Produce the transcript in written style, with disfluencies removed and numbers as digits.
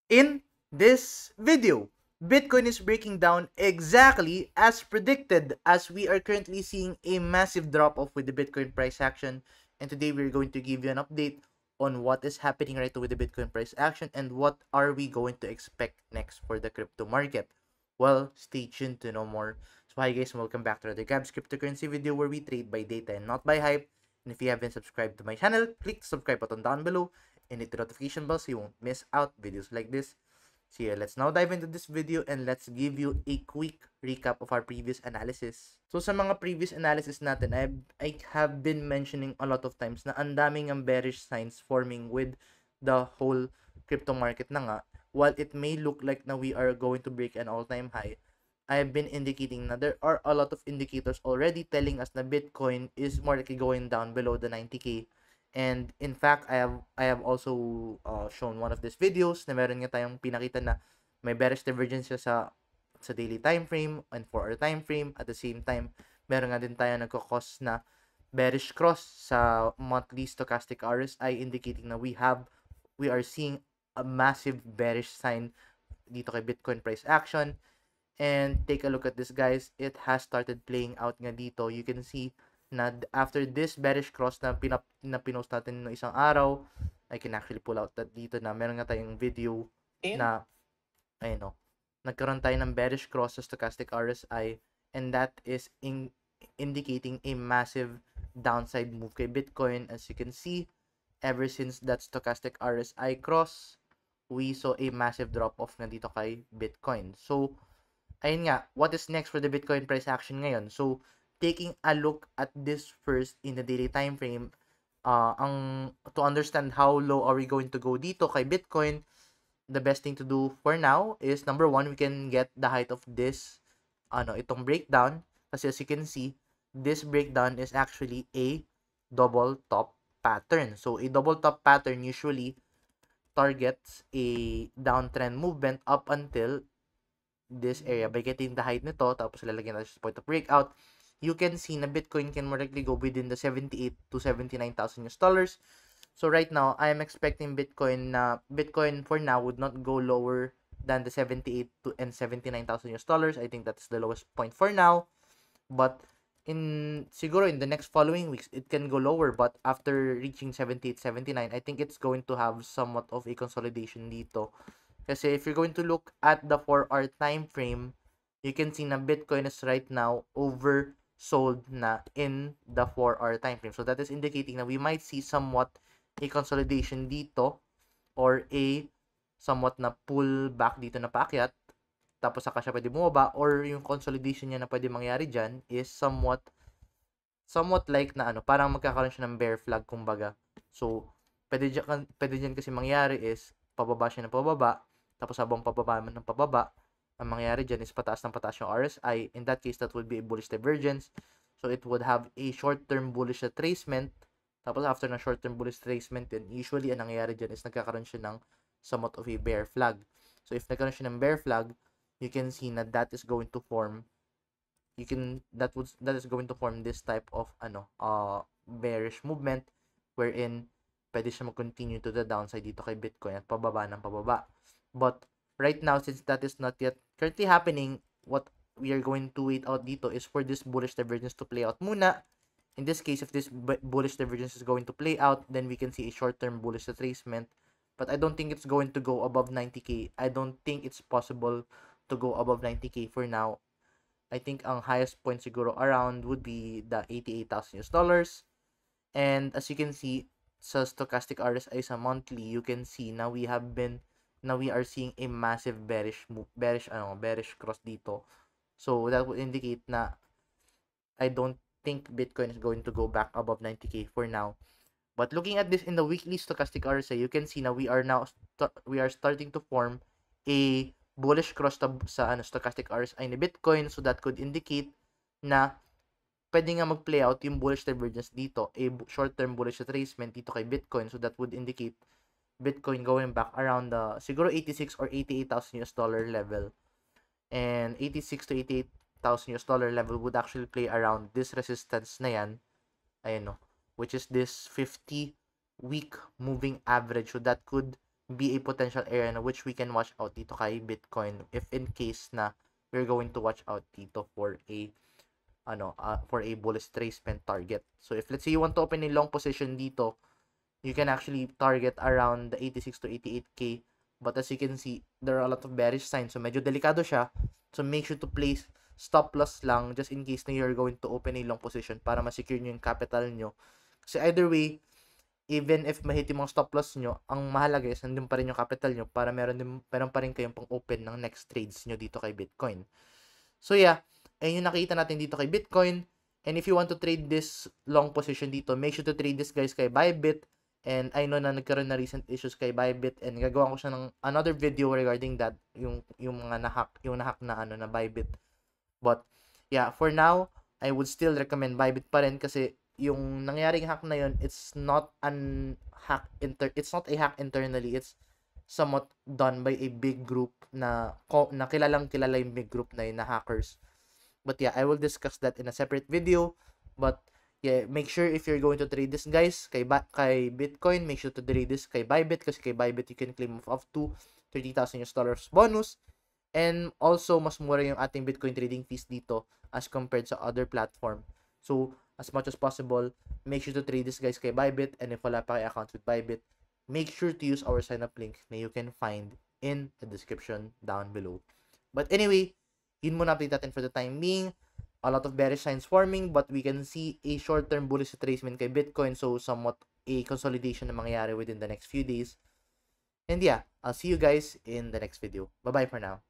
In this video, Bitcoin is breaking down exactly as predicted, as we are currently seeing a massive drop off with the Bitcoin price action. And today we're going to give you an update on what is happening right now with the Bitcoin price action and what are we going to expect next for the crypto market. Well, stay tuned to know more. So hi guys, welcome back to another Gabs cryptocurrency video where we trade by data and not by hype. And if you haven't subscribed to my channel, click the subscribe button down below and hit the notification bell so you won't miss out videos like this. So yeah, let's now dive into this video and let's give you a quick recap of our previous analysis. So sa mga previous analysis natin, I have been mentioning a lot of times na ang daming ang bearish signs forming with the whole crypto market na nga. While it may look like na we are going to break an all-time high, I have been indicating na there are a lot of indicators already telling us na Bitcoin is more likely going down below the 90k. And in fact, I have also shown one of these videos na meron nga tayong pinakita na may bearish divergence sa daily time frame and 4-hour time frame. At the same time, meron nga din tayo nagko-cause na bearish cross sa monthly stochastic RSI, indicating na we are seeing a massive bearish sign dito kay Bitcoin price action. And take a look at this, guys. It has started playing out nga dito. You can see na after this bearish cross na pinost natin no isang araw, I can actually pull out that dito na meron nga tayong video na ayun no, nagkaroon tayo ng bearish cross sa stochastic RSI, and that is indicating a massive downside move kay Bitcoin. As you can see, ever since that stochastic RSI cross, we saw a massive drop off nga dito kay Bitcoin. So ayun nga, what is next for the Bitcoin price action ngayon? So, taking a look at this first in the daily time frame, to understand how low are we going to go dito kay Bitcoin, the best thing to do for now is number one, we can get the height of this itong breakdown, kasi as you can see, this breakdown is actually a double top pattern. So, a double top pattern usually targets a downtrend movement up until this area by getting the height nito, tapos lalagyan natin sa point of breakout. You can see na Bitcoin can more likely go within the 78 to 79,000 US dollars. So right now, I am expecting Bitcoin for now would not go lower than the 78 to and 79,000 US dollars. I think that's the lowest point for now. But siguro in the next following weeks, it can go lower, but after reaching 78, 79, I think it's going to have somewhat of a consolidation dito. Kasi if you're going to look at the 4-hour time frame, you can see na Bitcoin is right now oversold na in the 4-hour time frame. So that is indicating na we might see somewhat a consolidation dito or a somewhat na pull back dito na paakyat. Tapos saka siya pwede bumaba, or yung consolidation niya na pwede mangyari dyan is somewhat like na parang magkakaroon siya ng bear flag kumbaga. So pwede dyan kasi mangyari is pababa siya ng pababa. Tapos habang pababa ng pababa, ang mangyayari dyan is pataas ng pataas yung RSI. In that case, that would be a bullish divergence. So it would have a short-term bullish retracement. Tapos after ng short-term bullish retracement, then usually ang nangyayari dyan is nagkakaroon siya ng somewhat of a bear flag. So if nagkaroon siya ng bear flag, you can see na that is going to form that is going to form this type of bearish movement, wherein pwede siya mag-continue to the downside dito kay Bitcoin at pababa ng pababa. But right now, since that is not yet currently happening, what we are going to wait out dito is for this bullish divergence to play out muna. In this case, if this bullish divergence is going to play out, then we can see a short-term bullish retracement. But I don't think it's going to go above 90k. I don't think it's possible to go above 90k for now. I think ang highest point siguro around would be the 88,000 US dollars. And as you can see, sa stochastic RSI sa monthly, you can see na we are seeing a massive bearish cross dito. So that would indicate na I don't think Bitcoin is going to go back above 90k for now. But looking at this in the weekly stochastic RSI, you can see na we are starting to form a bullish cross sa stochastic RSI ni Bitcoin. So that could indicate na pwede nga mag-play out yung bullish divergence dito, a short-term bullish retracement dito kay Bitcoin. So that would indicate Bitcoin going back around the siguro 86 or 88,000 US dollar level. And 86 to 88,000 US dollar level would actually play around this resistance na yan. Ayun no, which is this 50-week moving average. So that could be a potential area na which we can watch out dito kay Bitcoin if in case na we're going to watch out dito for a bullish retracement target. So if let's say you want to open a long position dito, you can actually target around the 86 to 88k. But as you can see, there are a lot of bearish signs. So medyo delikado siya. So make sure to place stop loss lang just in case na you're going to open a long position para ma-secure nyo yung capital nyo. Kasi either way, even if mahit yung mga stop loss nyo, ang mahalaga is nandun pa rin yung capital nyo para meron pa rin kayong pang-open ng next trades nyo dito kay Bitcoin. So yeah, ayun yung nakita natin dito kay Bitcoin. And if you want to trade this long position dito, make sure to trade this guys kay Bybit. And I know na nagkaroon na recent issues kay Bybit and gagawa ko siya ng another video regarding that, yung mga nahack na Bybit. But yeah, for now, I would still recommend Bybit pa rin kasi yung nangyaring hack na yun, it's not a hack internally, it's somewhat done by a big group na kilalang yung big group na yun na hackers. But yeah, I will discuss that in a separate video. But yeah, make sure if you're going to trade this guys kay Bitcoin, make sure to trade this kay Bybit kasi kay Bybit you can claim up to $30,000 bonus. And also, mas mura yung ating Bitcoin trading fees dito as compared sa other platform. So, as much as possible, make sure to trade this guys kay Bybit. And if wala pa kayo account with Bybit, make sure to use our sign up link na you can find in the description down below. But anyway, yun muna update natin for the time being. A lot of bearish signs forming, but we can see a short-term bullish retracement kay Bitcoin. So, somewhat a consolidation na mangyayari within the next few days. And yeah, I'll see you guys in the next video. Bye-bye for now.